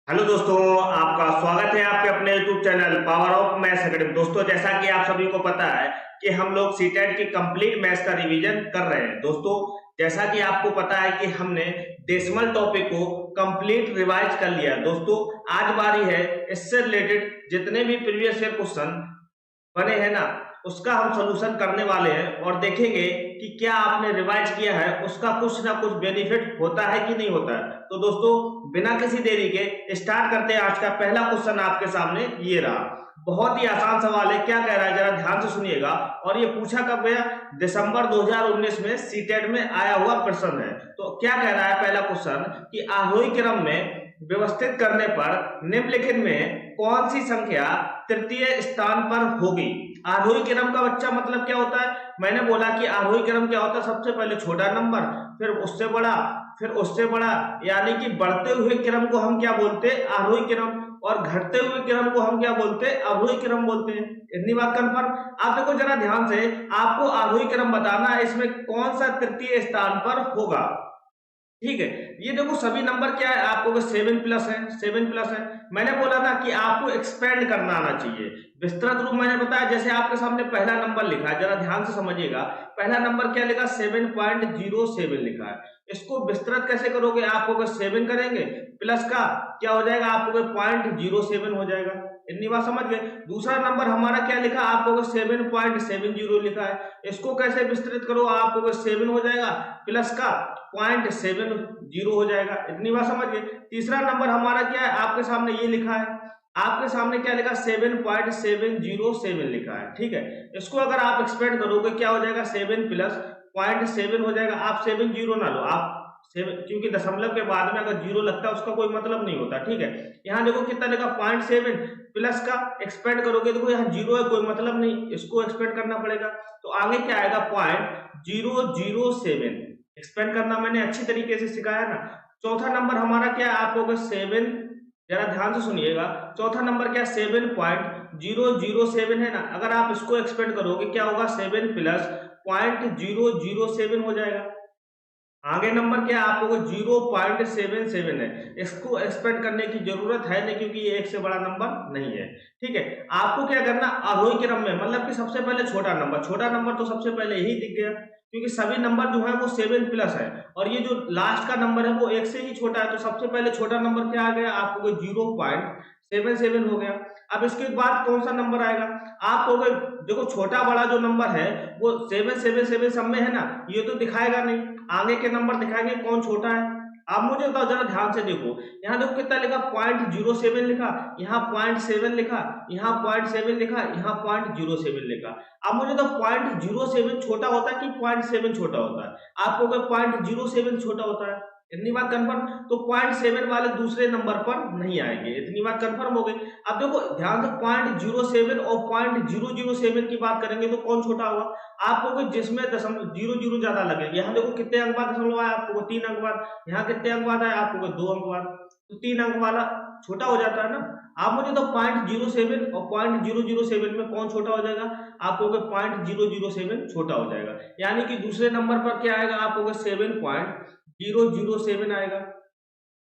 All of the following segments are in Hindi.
हेलो दोस्तों, आपका स्वागत है आपके अपने YouTube channel power of maths academy. दोस्तों, जैसा कि आप सभी को पता है कि हम लोग सीटेट की कंप्लीट मैथ्स का रिवीजन कर रहे हैं। दोस्तों, जैसा कि आपको पता है कि हमने डेसिमल टॉपिक को कंप्लीट रिवाइज कर लिया। दोस्तों, आज बारी है इससे रिलेटेड जितने भी प्रीवियस ईयर क्वेश्चन बने हैं ना, उसका हम सॉल्यूशन करने वाले हैं और देखेंगे कि क्या आपने रिवाइज किया है, उसका कुछ ना कुछ बेनिफिट होता है कि नहीं होता है। तो दोस्तों, बिना किसी देरी के स्टार्ट करते हैं। आज का पहला क्वेश्चन आपके सामने ये रहा। बहुत ही आसान सवाल है। क्या कह रहा है, जरा ध्यान से सुनिएगा। और ये पूछा कब गया? दिसंबर 2019 में सीटेट में आया हुआ प्रश्न है। तो क्या कह रहा है पहला क्वेश्चन कि आरोही क्रम में व्यवस्थित करने पर निम्नलिखित में कौन सी संख्या तृतीय स्थान पर होगी। आरोही क्रम का बच्चा मतलब क्या होता है? मैंने बोला कि आरोही क्रम क्या होता है, सबसे पहले छोटा नंबर, फिर उससे बड़ा, फिर उससे बड़ा, यानी कि बढ़ते हुए क्रम को हम क्या बोलते हैं? आरोही क्रम। और घटते हुए क्रम को हम क्या बोलते हैं? अवरोही क्रम बोलते हैं। इतनी बात कंफर्म। आप देखो जरा ध्यान से, आपको आरोही क्रम बताना है, इसमें कौन सा तृतीय स्थान पर होगा। ठीक है, ये देखो सभी नंबर क्या है, आपको 7 प्लस है, 7 प्लस है। मैंने बोला ना कि आपको एक्सपेंड करना आना चाहिए। विस्तृत रूप मैंने बताया, जैसे आपके सामने पहला नंबर लिखा है, जरा ध्यान से समझिएगा। पहला नंबर क्या लिखा? 7.07 लिखा है। इसको विस्तृत कैसे करोगे? आपको 7 करेंगे प्लस का क्या हो जाएगा? आपको 0.07 हो जाएगा। इतनी बात समझ गए। दूसरा नंबर हमारा क्या लिखा? आपको 7.70 लिखा है। इसको कैसे विस्तृत करो? आपको 7 हो जाएगा प्लस का 0.70 हो जाएगा। इतनी बात समझ गए। तीसरा नंबर हमारा क्या है? आपके सामने ये लिखा है। आपके सामने क्या लिखा? 7.707 लिखा है। ठीक है, इसको अगर आप एक्सपेंड करोगे क्या हो जाएगा? 7 प्लस 0.7 हो जाएगा। आप 70 ना लो, आप 7, क्योंकि दशमलव के बाद में अगर 0 लगता है उसका कोई मतलब नहीं होता। ठीक है, यहाँ देखो कितना लिखा? 0.7 प्लस का एक्सपेंड करोगे, देखो यहाँ 0 है, कोई मतलब नहीं, इसको एक्सपेंड करना पड़ेगा। तो आगे क्या आएगा? 0.007 एक्सपेंड करना मैंने अच्छी तरीके से सिखाया ना। चौथा नंबर हमारा क्या है? आपको 7, जरा ध्यान से सुनिएगा। चौथा नंबर क्या? 7.007 है ना। अगर आप इसको एक्सपेंड करोगे क्या होगा? 7 प्लस 0.007 हो जाएगा। आगे नंबर क्या है? आपको 0.77 है। इसको एक्सपेंड करने की जरूरत है नहीं, क्योंकि ये एक से बड़ा नंबर नहीं है। ठीक है, आपको क्या करना? आरोही क्रम में, मतलब कि सबसे पहले छोटा नंबर, छोटा नंबर तो सबसे पहले यही दिख गया, क्योंकि सभी नंबर जो है वो 7 प्लस है, और ये जो लास्ट का नंबर है वो 1 से ही छोटा है। तो सबसे पहले छोटा नंबर क्या आ गया? आपको 0.77 हो गया। अब इसके बाद कौन सा नंबर आएगा? आप हो गए, देखो छोटा बड़ा जो नंबर है वो 777 सब में है ना, ये तो दिखाएगा नहीं। आगे के नंबर दिखाएंगे कौन छोटा है। आप मुझे बताओ, जरा ध्यान से देखो, यहाँ देखो कितना लिखा? 0.07 लिखा, यहाँ 0.7 लिखा, यहाँ 0.7 लिखा, यहाँ 0.07 लिखा। अब मुझे तो 0.07 छोटा होता है कि 0.7 छोटा होता है? आपको 0.07 छोटा होता है। इतनी बात कंफर्म। तो 0.7 वाले दूसरे नंबर पर नहीं आएंगे। इतनी बात कंफर्म हो गई। अब देखो ध्यान से, 0.07 और 0.007 की बात करेंगे तो कौन छोटा होगा? आपको जिसमें दशमलव 00 ज्यादा लगेगा। यहाँ देखो कितने अंक बाद दशमलव आया? आपको 3 अंक बाद। यहाँ कितने अंक बाद आया? आपको 2 अंक बाद। तो 3 अंक वाला छोटा हो जाता है ना। आप मुझे तो 0.07 और 0.007 में कौन छोटा हो जाएगा? आपको 0.007 छोटा हो जाएगा। यानी कि दूसरे नंबर पर क्या आएगा? आपको 7.007 आएगा।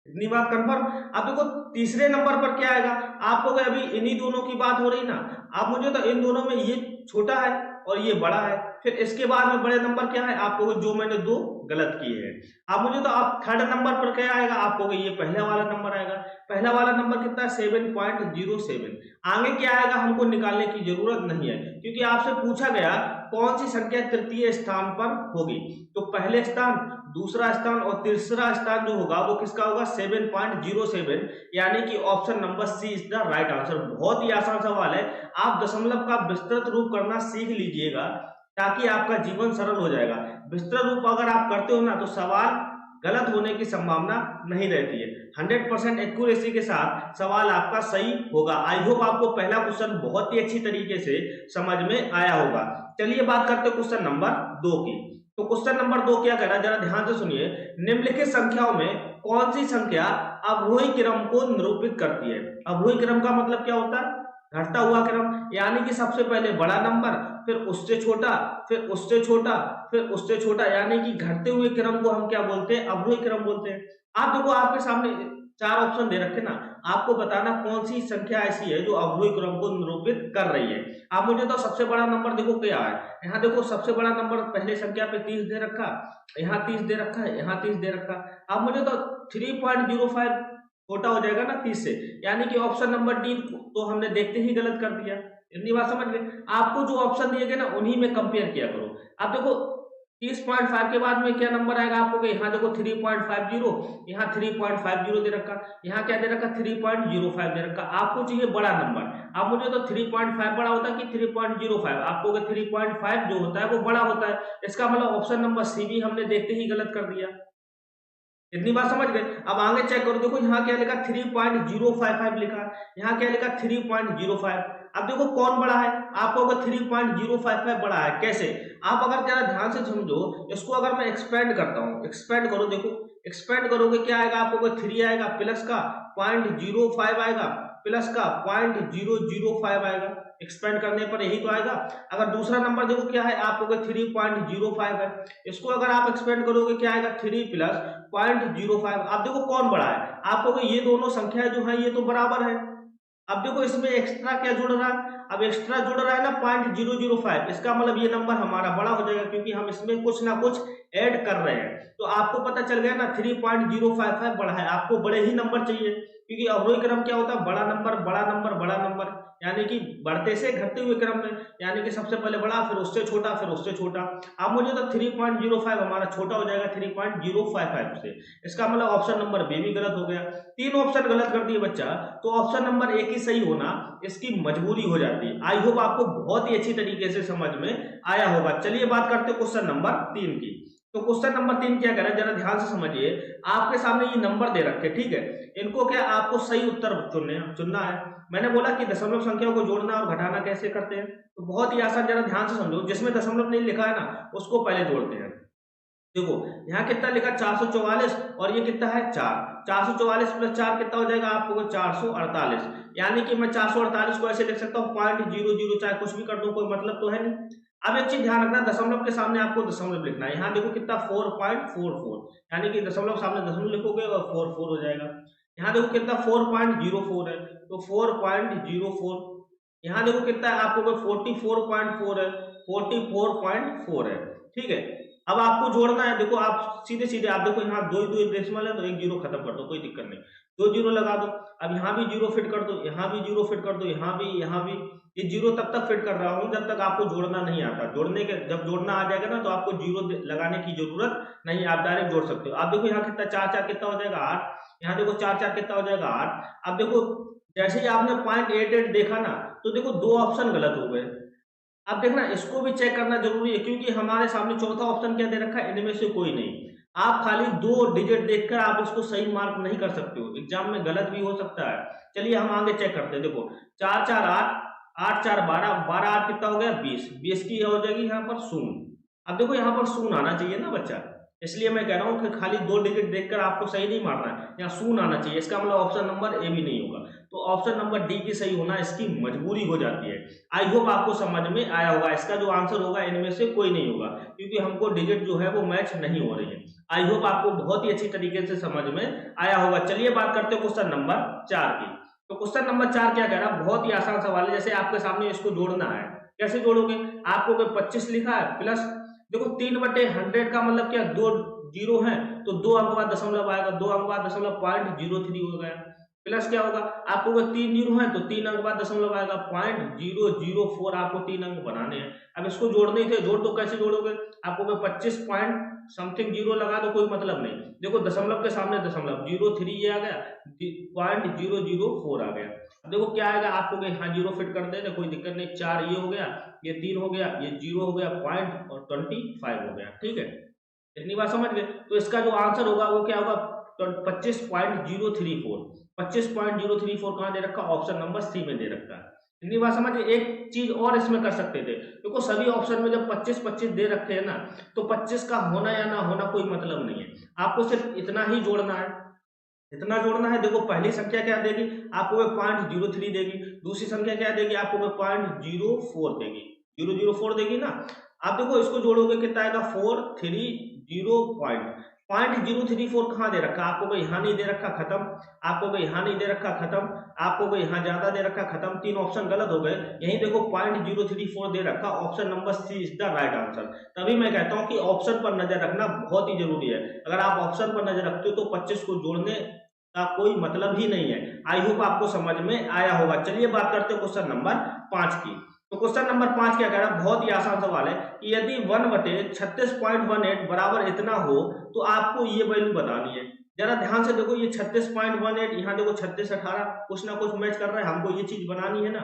इतनी बात कंफर्म। अब देखो तीसरे नंबर पर क्या आएगा? आपको अभी इन्हीं दोनों की बात हो रही ना। आप मुझे तो इन दोनों में ये छोटा है और ये बड़ा है। फिर इसके बाद में बड़े नंबर क्या है? आपको जो मैंने 2 गलत किए हैं। आप मुझे तो आप थर्ड नंबर पर क्या आएगा? आपको ये पहला वाला नंबर आएगा। पहला वाला नंबर कितना है? 7.07। आगे क्या आएगा हमको निकालने की जरूरत नहीं है, क्योंकि आपसे पूछा गया कौन सी संख्या तृतीय स्थान पर होगी। तो पहले स्थान, दूसरा स्थान और तीसरा स्थान जो होगा वो किसका होगा? 7.07, यानी कि option number C is the right answer. बहुत ही आसान सवाल है। आप दशमलव का विस्तृत रूप करना सीख लीजिएगा, ताकि आपका जीवन सरल हो जाएगा। विस्तृत रूप अगर आप करते हो ना, तो सवाल गलत होने की संभावना नहीं रहती है। 100% एक्यूरेसी के साथ सवाल आपका सही होगा। आई होप आपको पहला क्वेश्चन बहुत ही अच्छी तरीके से समझ में आया होगा। चलिए बात करते हैं क्वेश्चन नंबर 2 की। तो क्वेश्चन नंबर 2 क्या कह रहा है, जरा ध्यान से सुनिए। निम्नलिखित संख्याओं में कौन सी संख्या अवरोही क्रम को निरूपित करती है? अवरोही क्रम का मतलब क्या होता है? घटता हुआ क्रम, यानी कि सबसे पहले बड़ा नंबर, फिर उससे छोटा, फिर उससे छोटा, फिर उससे छोटा, यानी कि घटते हुए क्रम को हम क्या बोलते हैं? अवरोही क्रम बोलते हैं। आप देखो आपके सामने चार ऑप्शन दे रखे ना, आपको बताना कौन सी संख्या ऐसी है जो अवरोही क्रम को निरूपित कर रही है। आप मुझे तो सबसे बड़ा नंबर देखो क्या है, यहाँ देखो सबसे बड़ा नंबर पहले संख्या पे 30 दे रखा, यहाँ 30 दे रखा है, यहाँ 30 दे रखा। अब मुझे तो 3.05 छोटा हो जाएगा ना 30 से, यानी कि ऑप्शन नंबर डी तो हमने देखते ही गलत कर दिया। इतनी बात समझ गए। आपको जो ऑप्शन दिए गए ना उन्हीं में कंपेयर किया करो। अब देखो 30.5 के बाद में क्या नंबर आएगा आपको, यहाँ देखो 3.50, यहाँ 3.50 दे रखा, यहाँ क्या दे रखा 3.05 दे रखा। आपको चाहिए बड़ा नंबर। अब मुझे तो 3.5 बड़ा होता है कि 3.05, आपको 3.5 जो होता है वो बड़ा होता है। इसका मतलब ऑप्शन नंबर सी भी हमने देखते ही गलत कर दिया। इतनी बात समझ गए। अब आगे चेक करो, देखो यहाँ क्या लिखा 3.055 लिखा, यहाँ क्या लिखा 3.05। अब देखो कौन बड़ा है, आपको अगर 3.055 बड़ा है कैसे, आप अगर जरा ध्यान से समझो इसको। अगर मैं एक्सपेंड करता हूँ, एक्सपेंड करो, देखो एक्सपेंड करोगे क्या आएगा आपको, 3 आएगा प्लस का 0.05 आएगा प्लस का 0.005 आएगा। एक्सपेंड करने पर यही तो आएगा। अगर दूसरा नंबर देखो क्या है आपको 3.05 है, इसको अगर आप एक्सपेंड करोगे क्या आएगा 3 प्लस 0.05। अब देखो कौन बड़ा है, आपको ये दोनों संख्या जो है ये तो बराबर है। अब देखो इसमें एक्स्ट्रा क्या जुड़ रहा है, अब एक्स्ट्रा जुड़ रहा है ना 0.005, इसका मतलब ये नंबर हमारा बड़ा हो जाएगा क्योंकि हम इसमें कुछ ना कुछ ऐड कर रहे हैं। तो आपको पता चल गया ना 3.055 बड़ा है, आपको बड़े ही नंबर चाहिए क्योंकि अवरोही क्रम क्या होता है, बड़ा नंबर बड़ा नंबर बड़ा नंबर, यानी कि बढ़ते से घटते हुए क्रम में, यानी कि सबसे पहले बड़ा फिर उससे छोटा फिर उससे छोटा। अब मुझे तो 3.05 हमारा छोटा हो जाएगा 3.055 से, इसका मतलब ऑप्शन नंबर बी भी गलत हो गया। 3 ऑप्शन गलत कर दिए बच्चा, तो ऑप्शन नंबर एक ही सही होना इसकी मजबूरी हो जाती है। आई होप आपको बहुत ही अच्छी तरीके से समझ में आया होगा। चलिए बात करते हैं क्वेश्चन नंबर 3 की। तो क्वेश्चन नंबर 3 क्या करें, जरा ध्यान से समझिए। आपके सामने ये नंबर दे रखे, ठीक है, इनको क्या आपको सही उत्तर चुनना है। मैंने बोला कि दशमलव संख्याओं को जोड़ना और घटाना कैसे करते हैं, तो बहुत ही आसान, जरा ध्यान से समझो। जिसमें दशमलव नहीं लिखा है ना उसको पहले जोड़ते हैं। देखो यहाँ कितना लिखा 444 और ये कितना है 4, 444 प्लस 4 कितना हो जाएगा आपको 448, यानी कि मैं 448 को ऐसे लिख सकता हूँ 0.00, चाहे कुछ भी कर दूं कोई मतलब तो है नहीं। अब एक चीज ध्यान रखना, दशमलव के सामने आपको दशमलव लिखना है। यहाँ देखो कितना 4.44, यानी कि दशमलव सामने दशमलव लिखोगे और 44 हो जाएगा। यहाँ देखो कितना 4.04 है तो 4.04। यहाँ देखो कितना है आपको 44.4 है, 44.4 है, ठीक है। अब आपको जोड़ना है, देखो आप सीधे सीधे आप देखो यहाँ दो डेसिमल है तो एक जीरो खत्म कर दो, कोई दिक्कत नहीं, 2 जीरो लगा दो। अब यहाँ भी जीरो फिट कर दो, यहाँ भी जीरो फिट कर दो, यहाँ भी ये जीरो तब तक फिट कर रहा हूँ जब तक आपको जोड़ना नहीं आता। जोड़ने के जब जोड़ना आ जाएगा ना तो आपको जीरो लगाने की जरूरत नहीं, आप डायरेक्ट जोड़ सकते हो। आप देखो यहाँ कितना 4 कितना हो जाएगा 8, यहाँ देखो 4 कितना हो जाएगा 8। अब देखो जैसे ही आपने 0.88 देखा ना तो देखो 2 ऑप्शन गलत हो गए। अब देखना इसको भी चेक करना जरूरी है क्योंकि हमारे सामने चौथा ऑप्शन क्या दे रखा है, इनमें से कोई नहीं। आप खाली 2 डिजिट देखकर आप इसको सही मार्क नहीं कर सकते हो, एग्जाम में गलत भी हो सकता है। चलिए हम आगे चेक करते हैं। देखो 4 4 8, 8 4 12, 12 8 कितना हो गया 20, 20 की हो जाएगी यहाँ पर शून्य। अब देखो यहाँ पर शून्य आना चाहिए ना बच्चा, इसलिए मैं कह रहा हूँ कि खाली 2 डिजिट देखकर आपको सही नहीं मारना है, यहाँ शून्य आना चाहिए। इसका मतलब ऑप्शन नंबर ए भी नहीं होगा, तो ऑप्शन नंबर डी की सही होना इसकी मजबूरी हो जाती है। आई होप आपको समझ में आया होगा। इसका जो आंसर होगा इनमें से कोई नहीं होगा क्योंकि हमको डिजिट जो है वो मैच नहीं हो रही है। आई होप आपको बहुत ही अच्छी तरीके से समझ में आया होगा। चलिए बात करते हैं क्वेश्चन नंबर 4 की। तो क्वेश्चन नंबर 4 क्या कह रहा है, बहुत ही आसान सवाल है। जैसे आपके सामने इसको जोड़ना है, कैसे जोड़ोगे, आपको 25 लिखा है प्लस देखो 3/100 का मतलब क्या 2 जीरो है तो 2 अंक बाद दशमलव आएगा, 2 अंक बाद दशमलव 0.03 हो गया। प्लस क्या होगा आपको 3 जीरो है तो 3 अंक बाद दशमलव आएगा 0.004, आपको 3 अंक बनाने हैं। अब इसको जोड़ने थे, जोड़ दो, कैसे जोड़ोगे, आपको 25 पॉइंट समथिंग जीरो लगा दो, कोई मतलब नहीं। देखो दशमलव के सामने दशमलव 03 ये आ गया, 0.004 आ गया। अब देखो क्या आएगा आपको यहाँ जीरो फिट कर देना, कोई दिक्कत नहीं। 4 ये हो गया, ये 3 हो गया, ये 0 हो गया, 0.25 हो गया, ठीक है। इतनी बात समझ गए। तो इसका जो आंसर होगा वो क्या होगा 25.034, 25.034 कहाँ दे रखा, ऑप्शन नंबर सी में दे रखा है। इतनी बात समझिए। एक चीज और इसमें कर सकते थे, देखो सभी ऑप्शन में जब 25-25 दे रखे हैं ना तो 25 का होना या ना होना कोई मतलब नहीं है, आपको सिर्फ इतना ही जोड़ना है, इतना जोड़ना है। देखो पहली संख्या क्या देगी आपको 0.03 देगी, दूसरी संख्या क्या देगी आपको 0.04 देगी, 004 देगी ना। आप देखो इसको जोड़ोगे कितना आएगा 430 0.034 कहाँ दे रखा, आपको कोई यहाँ नहीं दे रखा, खत्म। आपको कोई यहाँ नहीं दे रखा, खत्म। आपको कोई यहाँ ज्यादा दे रखा, खत्म। 3 ऑप्शन गलत हो गए। यहीं देखो 0.034 दे रखा, option number C is the right answer. तभी मैं कहता हूँ कि ऑप्शन पर नजर रखना बहुत ही जरूरी है। अगर आप ऑप्शन पर नजर रखते हो तो 25 को जोड़ने का कोई मतलब ही नहीं है। आई होप आपको समझ में आया होगा। चलिए बात करते हैं क्वेश्चन नंबर 5 की। तो क्वेश्चन नंबर 5 क्या कह रहा है, बहुत ही आसान सवाल है कि यदि 1/36.18 बराबर इतना हो तो आपको ये वैल्यू बतानी है। जरा ध्यान से देखो, ये 36.18, यहाँ देखो 36 18, कुछ ना कुछ मैच कर रहा है, हमको ये चीज बनानी है ना।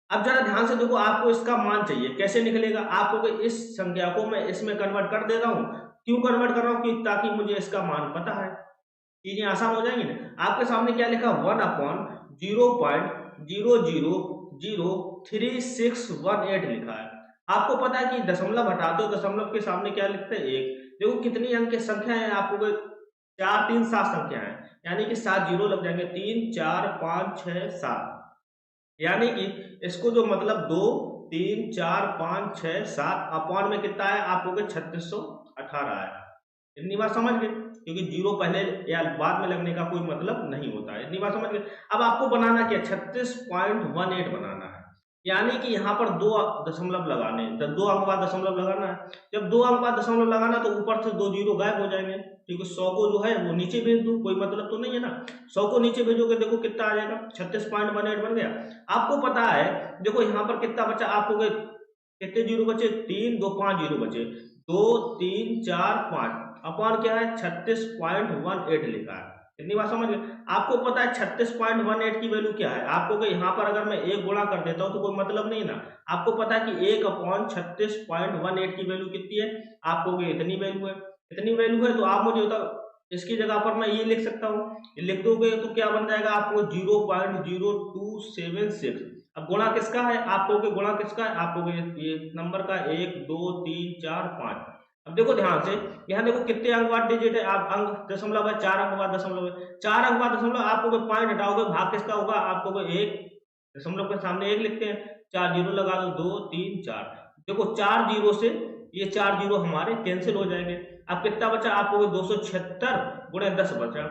अब जरा ध्यान से देखो, आपको इसका मान चाहिए, कैसे निकलेगा। आपको इस संख्या को मैं इसमें कन्वर्ट कर दे रहा हूँ। क्यों कन्वर्ट कर रहा हूँ, ताकि मुझे इसका मान पता है, चीजें आसान हो जाएंगी ना। आपके सामने क्या लिखा, 1/0.0003618 लिखा है। आपको पता है कि दशमलव हटाते हो, दशमलव के सामने क्या लिखते हैं, 1। देखो कितनी अंक की संख्या है, आपको 4 3 7 संख्या है, यानी कि 7 जीरो लग जाएंगे। 3 4 5 6 7, यानी कि इसको जो मतलब 2 3 4 5 6 7 अपॉन में कितना है, आपको 3618 आया। इतनी बात समझ गए, क्योंकि जीरो पहले या बाद में लगने का कोई मतलब नहीं होता है। इतनी बात समझ गए। अब आपको बनाना क्या, 36.18 बनाना है, यानी कि यहाँ पर 2 दशमलव लगाने, 2 अंक बाद दशमलव लगाना है। जब 2 अंक बाद दशमलव लगाना तो ऊपर से 2 जीरो गायब हो जाएंगे, क्योंकि 100 को जो है वो नीचे भेज दो, कोई मतलब तो नहीं है ना। 100 को नीचे भेजोगे, देखो कितना आ जाएगा, 36.18 बन गया। आपको पता है, देखो यहाँ पर कितना बचा, आपको कितने जीरो बचे, 3 2 5 जीरो बचे, 2 3 4 5 अपॉन क्या है, 36.18 लिखा है। इतनी बात समझ गए। आपको पता है 36.18 की वैल्यू क्या है, आपको यहाँ पर अगर मैं 1 गुणा कर देता हूँ तो कोई मतलब नहीं ना। आपको पता है कि 1/36.18 की वैल्यू कितनी है, आपको इतनी वैल्यू है। इतनी वैल्यू है तो आप मुझे बताओ, इसकी जगह पर मैं ये लिख सकता हूँ, लिख दोगे तो क्या बन जाएगा, आपको 0.0276। अब गुणा किसका है, आपको गुणा किसका है, आपको ये नंबर का 1 2 3 4 5। अब देखो ध्यान से, यहाँ देखो कितने अंक बाद डिजिट है, आप अंक दशमलव है, 4 अंक बाद दशमलव है, 4 अंक बाद दशमलव। आपको पॉइंट हटाओगे, भाग किसका होगा, आपको 1 दशमलव के सामने 1 लिखते हैं, 4 जीरो लगा दो, 2 3 4। देखो 4 जीरो से ये 4 जीरो हमारे कैंसिल हो जाएंगे। अब कितना बचा, आपको 276 गुणे 10 बचा।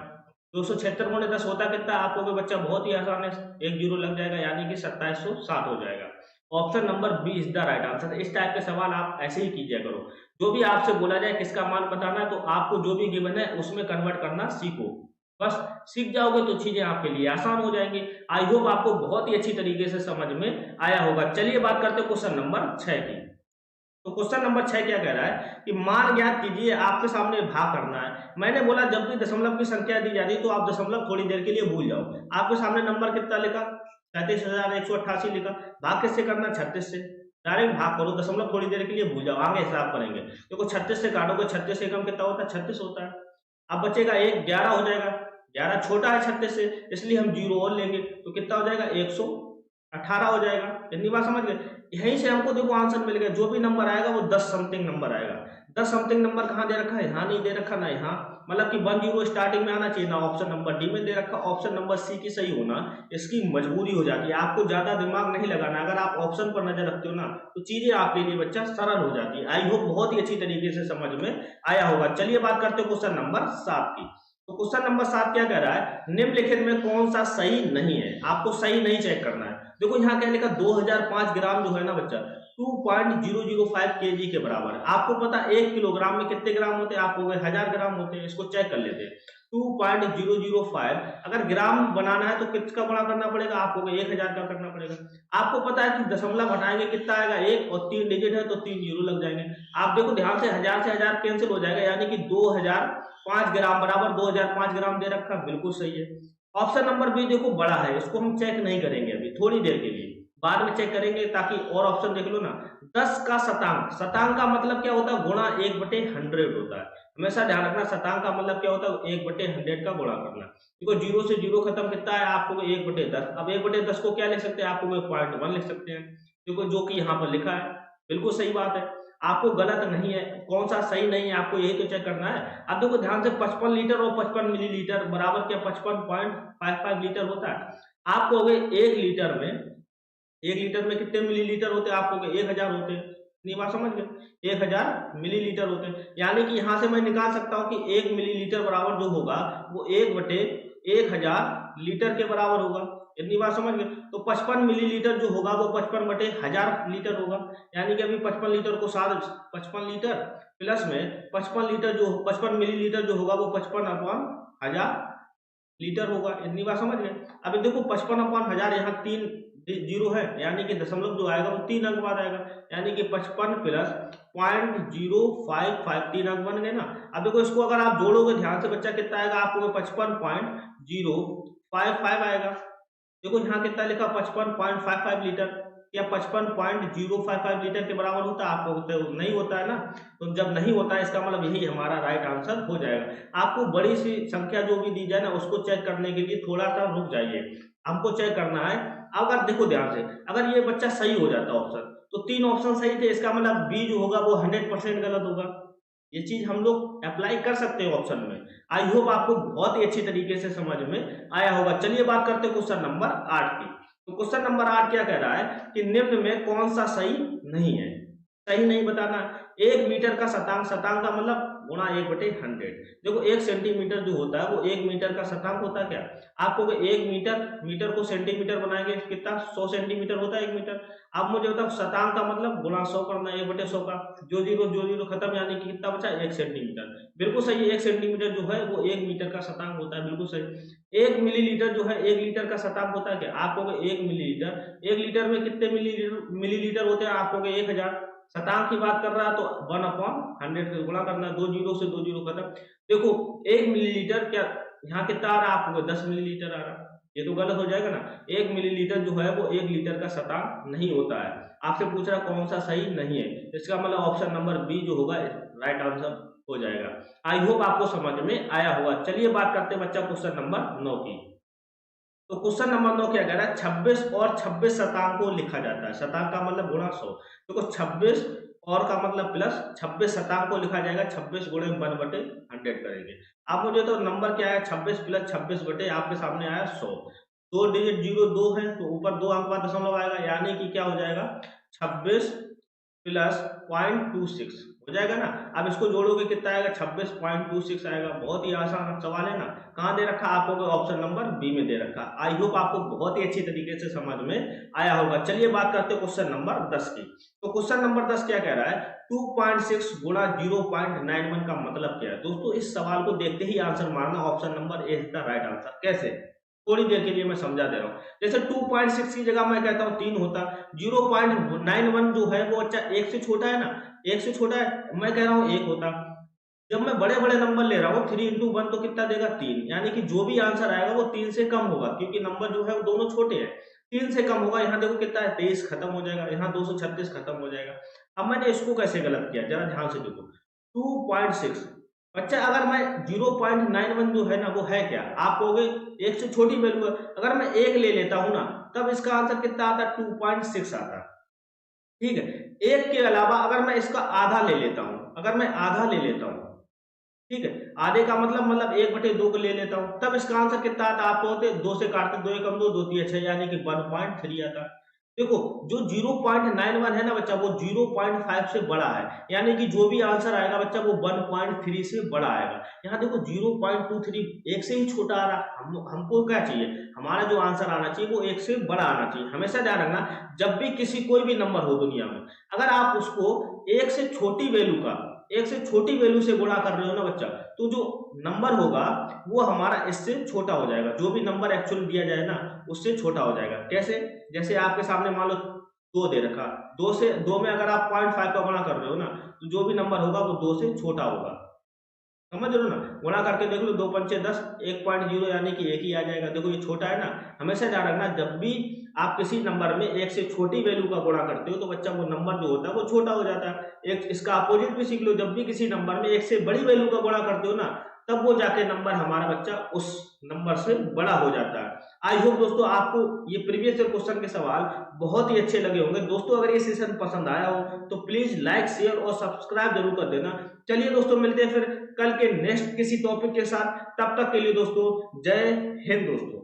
276 गुणे 10 होता कितना, आपको बच्चा बहुत ही आसान है, 1 जीरो लग जाएगा, यानी कि 2760 हो जाएगा। Option number B is the right answer. इस टाइप के सवाल आप ऐसे ही कीजिए करो, जो भी आपसे बोला जाए किसका मान बताना है, तो आपको जो भी गिवन है उसमें कन्वर्ट करना सीखो। बस सीख जाओगे तो चीजें आपके लिए आसान हो जाएंगी। आई होप आपको बहुत ही अच्छी तरीके से समझ में आया होगा। चलिए बात करते हैं क्वेश्चन नंबर 6 की। तो क्वेश्चन नंबर 6 क्या कह रहा है कि मान ज्ञात कीजिए, आपके सामने भाग करना है। मैंने बोला जब भी दशमलव की संख्या दी जाती है तो आप दशमलव थोड़ी देर के लिए भूल जाओ। आपके सामने नंबर कितना लिखा, 37,188 लिखा, भाग किससे करना, 36 से। डायरेक्ट भाग करो, दशमलव थोड़ी देर के लिए भूल जाओ, आगे हिसाब करेंगे। देखो 36 से काटोगे, 36 से कम कितना होता है, 36 होता है। अब बचेगा 1, 11 हो जाएगा। 11 छोटा है 36 से, इसलिए हम जीरो और लेंगे, तो कितना हो जाएगा, 118 हो जाएगा। इतनी बात समझ गए। यहीं से हमको देखो आंसर मिल गया, जो भी नंबर आएगा वो 10 समथिंग नंबर आएगा। 10 समथिंग नंबर कहाँ दे रखा है, यहाँ नहीं दे रखा ना यहाँ, मतलब कि 1 जीरो स्टार्टिंग में आना चाहिए ना, ऑप्शन नंबर डी में दे रखा। ऑप्शन नंबर सी की सही होना इसकी मजबूरी हो जाती है। आपको ज्यादा दिमाग नहीं लगाना, अगर आप ऑप्शन पर नजर रखते हो ना तो चीजें आपके लिए बच्चा सरल हो जाती है। आई होप बहुत ही अच्छी तरीके से समझ में आया होगा। चलिए बात करते हो क्वेश्चन नंबर 7 की। तो क्वेश्चन नंबर 7 क्या कह रहा है, निम्नलिखित में कौन सा सही नहीं है, आपको सही नहीं चेक करना है। देखो यहाँ क्या लिखा, 2005 ग्राम जो है ना बच्चा, 2.005 kg के बराबर है। आपको पता 1 किलोग्राम में कितने ग्राम होते हैं, आपको 1000 ग्राम होते हैं। इसको चेक कर लेते हैं। 2.005 अगर ग्राम बनाना है तो किसका गुणा करना पड़ेगा, आपको 1000 का करना पड़ेगा। आपको पता है कि दशमलव हटाएंगे कितना आएगा, 1 और 3 डिजिट है तो 3 जीरो लग जाएंगे। आप देखो ध्यान से, 1000 से 1000 कैंसिल हो जाएगा, यानी कि 2005 ग्राम बराबर 2005 ग्राम दे रखा, बिल्कुल सही है। ऑप्शन नंबर बी देखो बड़ा है, इसको हम चेक नहीं करेंगे अभी, थोड़ी देर के लिए, बाद में चेक करेंगे, ताकि और ऑप्शन देख लो ना। 10 का शतांक, शतांक का मतलब क्या होता है, गुणा 1/100 होता है। हमेशा ध्यान रखना, शतांक का मतलब क्या होता है, 1/100 का गुणा करना। देखो जीरो से जीरो खत्म कितना है, आपको 1/10। अब 1/10 को क्या लिख सकते हैं, आपको 0.1 लिख सकते हैं। देखो जो कि यहाँ पर लिखा है बिल्कुल सही बात है, आपको गलत नहीं है। कौन सा सही नहीं है आपको यही तो चेक करना है। अब देखो ध्यान से, 55 लीटर और 55 मिलीलीटर बराबर क्या 55.55 लीटर होता है। आपको 1 लीटर में कितने मिलीलीटर होते हैं, आपको 1000 होते हैं। इतनी बात समझ गए। 1000 मिलीलीटर होते हैं, यानी कि यहाँ से मैं निकाल सकता हूँ कि 1 मिलीलीटर बराबर जो होगा वो 1/1000 लीटर के बराबर होगा। इतनी बात समझ गए। तो 55 मिलीलीटर जो होगा वो 55/1000 लीटर होगा, यानी कि अभी 55 लीटर को 55 लीटर प्लस में 55 लीटर जो 55 मिलीलीटर जो होगा वो 55/1000 लीटर होगा। इतनी बात समझ गए। अभी देखो 55/1000 यहाँ 3 जीरो है, यानी कि दशमलव जो आएगा वो 3 अंक बाद आएगा, यानी कि 55 प्लस 0.055 3 अंक बन गए ना। अब देखो इसको अगर आप जोड़ोगे ध्यान से बच्चा कितना आएगा आपको 55.055 आएगा। देखो यहाँ कितना लिखा 55.55 लीटर, या 55.055 लीटर के बराबर होता है आपको तो नहीं होता है ना। तो जब नहीं होता है इसका मतलब यही हमारा राइट आंसर हो जाएगा। आपको बड़ी सी संख्या जो भी दी जाए ना उसको चेक करने के लिए थोड़ा सा रुक जाइए, हमको चेक करना है। अगर देखो ध्यान से, अगर ये बच्चा सही हो जाता ऑप्शन तो 3 ऑप्शन सही थे, इसका मतलब बी जो होगा वो 100% गलत होगा। ये चीज हम लोग अप्लाई कर सकते हैं ऑप्शन में। आई होप आपको बहुत ही अच्छी तरीके से समझ में आया होगा। चलिए बात करते हैं क्वेश्चन नंबर 8 की। तो क्वेश्चन नंबर 8 क्या कह रहा है कि निम्न में कौन सा सही नहीं है। सही नहीं बताना। 1 मीटर का शतांक, शतांक का मतलब गुणा 1/100। देखो 1 सेंटीमीटर जो होता है वो 1 मीटर का शतांक होता है क्या। आपको 1 मीटर को सेंटीमीटर बनाएंगे कितना 100 सेंटीमीटर होता है 1 मीटर। अब मुझे बताओ शतांक का मतलब गुणा 100 करना, 1/100 का जो जीरो खत्म, यानी कि कितना बचा 1 सेंटीमीटर। बिल्कुल सही, 1 सेंटीमीटर जो है वो 1 मीटर का शतांक होता है, बिल्कुल सही। 1 मिलीलीटर जो है 1 लीटर का शतांक होता है क्या। आपको 1 मिलीलीटर, 1 लीटर में कितने मिलीलीटर होते हैं आपको 1000। शतांक की बात कर रहा है तो 1/100 से गुणा करना, 2 जीरो से 2 जीरो खत्म। देखो 1 मिलीलीटर क्या यहाँ कितना आ रहा है आपको 10 मिलीलीटर आ रहा है, ये तो गलत हो जाएगा ना। 1 मिलीलीटर जो है वो 1 लीटर का शतांक नहीं होता है। आपसे पूछ रहा कौन सा सही नहीं है, इसका मतलब ऑप्शन नंबर बी जो होगा राइट आंसर हो जाएगा। आई होप आपको समझ में आया होगा। चलिए बात करते हैं बच्चा क्वेश्चन नंबर 9 की। तो क्वेश्चन नंबर 9 क्या कह रहा है 26 और 26 शतांक को लिखा जाता है। शतांक का मतलब गुणा 100। देखो 26 और का मतलब प्लस 26 शतांक को लिखा जाएगा 26 गुणे 1/100 करेंगे। अब मुझे तो नंबर क्या है 26 प्लस 26 बटे आपके सामने आया 100। 2 डिजिट 02 है तो ऊपर 2 अंक बाद दशमलव आएगा, यानी कि क्या हो जाएगा 26 प्लस 0.26 हो जाएगा ना। अब इसको जोड़ोगे कितना आएगा 26.26 आएगा। बहुत ही आसान सवाल है ना। कहाँ दे रखा आपको ऑप्शन नंबर बी में दे रखा। आई होप आपको बहुत ही अच्छी तरीके से समझ में आया होगा। चलिए बात करते हैं क्वेश्चन नंबर 10 की। तो क्वेश्चन नंबर 10 क्या कह रहा है 2.6 गुणा 0.91 का मतलब क्या है। दोस्तों इस सवाल को देखते ही आंसर मारना, option number A is the right answer. कैसे, थोड़ी देर के लिए मैं समझा दे रहा हूँ। जैसे 2.6 की जगह मैं कहता हूँ 3 होता, 0.91 जो है वो अच्छा 1 से छोटा है ना, 1 से छोटा है, मैं कह रहा हूँ 1 होता। जब मैं बड़े बड़े नंबर ले रहा हूँ 3 into 1 तो कितना देगा 3, यानी कि जो भी आंसर आएगा वो 3 से कम होगा, क्योंकि नंबर जो है वो दोनों छोटे हैं, 3 से कम होगा। यहाँ देखो कितना है 23 खत्म हो जाएगा, यहाँ 236 खत्म हो जाएगा। अब मैंने इसको कैसे गलत किया जरा ध्यान से देखो। 2.6 अच्छा, अगर मैं 0.91 जो है ना वो है क्या, आप कहोगे 1 से छोटी वैल्यू है। अगर मैं 1 ले लेता हूं ना तब इसका आंसर कितना आता है 2.6 आता है। ठीक है, 1 के अलावा अगर मैं इसका आधा ले लेता हूं, अगर मैं आधा ले लेता हूं, ठीक है, आधे का मतलब 1/2 को ले लेता हूं तब इसका आंसर कितना आता है। आप कहोगे 2 से काटते 2 एकम 2, 2 3 6, यानी कि 1.3 आता है। देखो जो 0.91 है ना बच्चा वो 0.5 से बड़ा है, यानी कि जो भी आंसर आएगा बच्चा वो 1.3 से बड़ा आएगा। यहाँ देखो 0.23 1 से ही छोटा आ रहा। हमको क्या चाहिए, हमारा जो आंसर आना चाहिए वो 1 से बड़ा आना चाहिए। हमेशा ध्यान रखना जब भी किसी कोई भी नंबर हो दुनिया में, अगर आप उसको 1 से छोटी वैल्यू का 1 से छोटी वैल्यू से गुणा कर रहे हो ना बच्चा, तो जो नंबर होगा वो हमारा इससे छोटा हो जाएगा। जो भी नंबर एक्चुअली दिया जाए ना उससे छोटा हो जाएगा। कैसे, जैसे आपके सामने मान लो 2 दे रखा, 2 में अगर आप 0.5 का गुणा कर रहे हो ना तो जो भी नंबर होगा वो 2 से छोटा होगा। समझ रहे हो ना, गुणा करके देख लो 2 पंचे 10, 1.0 यानी कि 1 ही आ जाएगा। देखो ये छोटा है ना। हमेशा ध्यान रखना जब भी आप किसी नंबर में 1 से छोटी वैल्यू का गुणा करते हो तो बच्चा वो नंबर जो होता है वो छोटा हो जाता है। एक इसका अपोजिट भी सीख लो, जब भी किसी नंबर में 1 से बड़ी वैल्यू का गुणा करते हो ना तब वो जाके नंबर हमारा बच्चा उस नंबर से बड़ा हो जाता है। आई होप दोस्तों आपको ये प्रीवियस ईयर क्वेश्चन के सवाल बहुत ही अच्छे लगे होंगे। दोस्तों अगर ये सेशन पसंद आया हो तो प्लीज लाइक शेयर और सब्सक्राइब जरूर कर देना। चलिए दोस्तों मिलते हैं फिर कल के नेक्स्ट किसी टॉपिक के साथ। तब तक के लिए दोस्तों जय हिंद दोस्तों।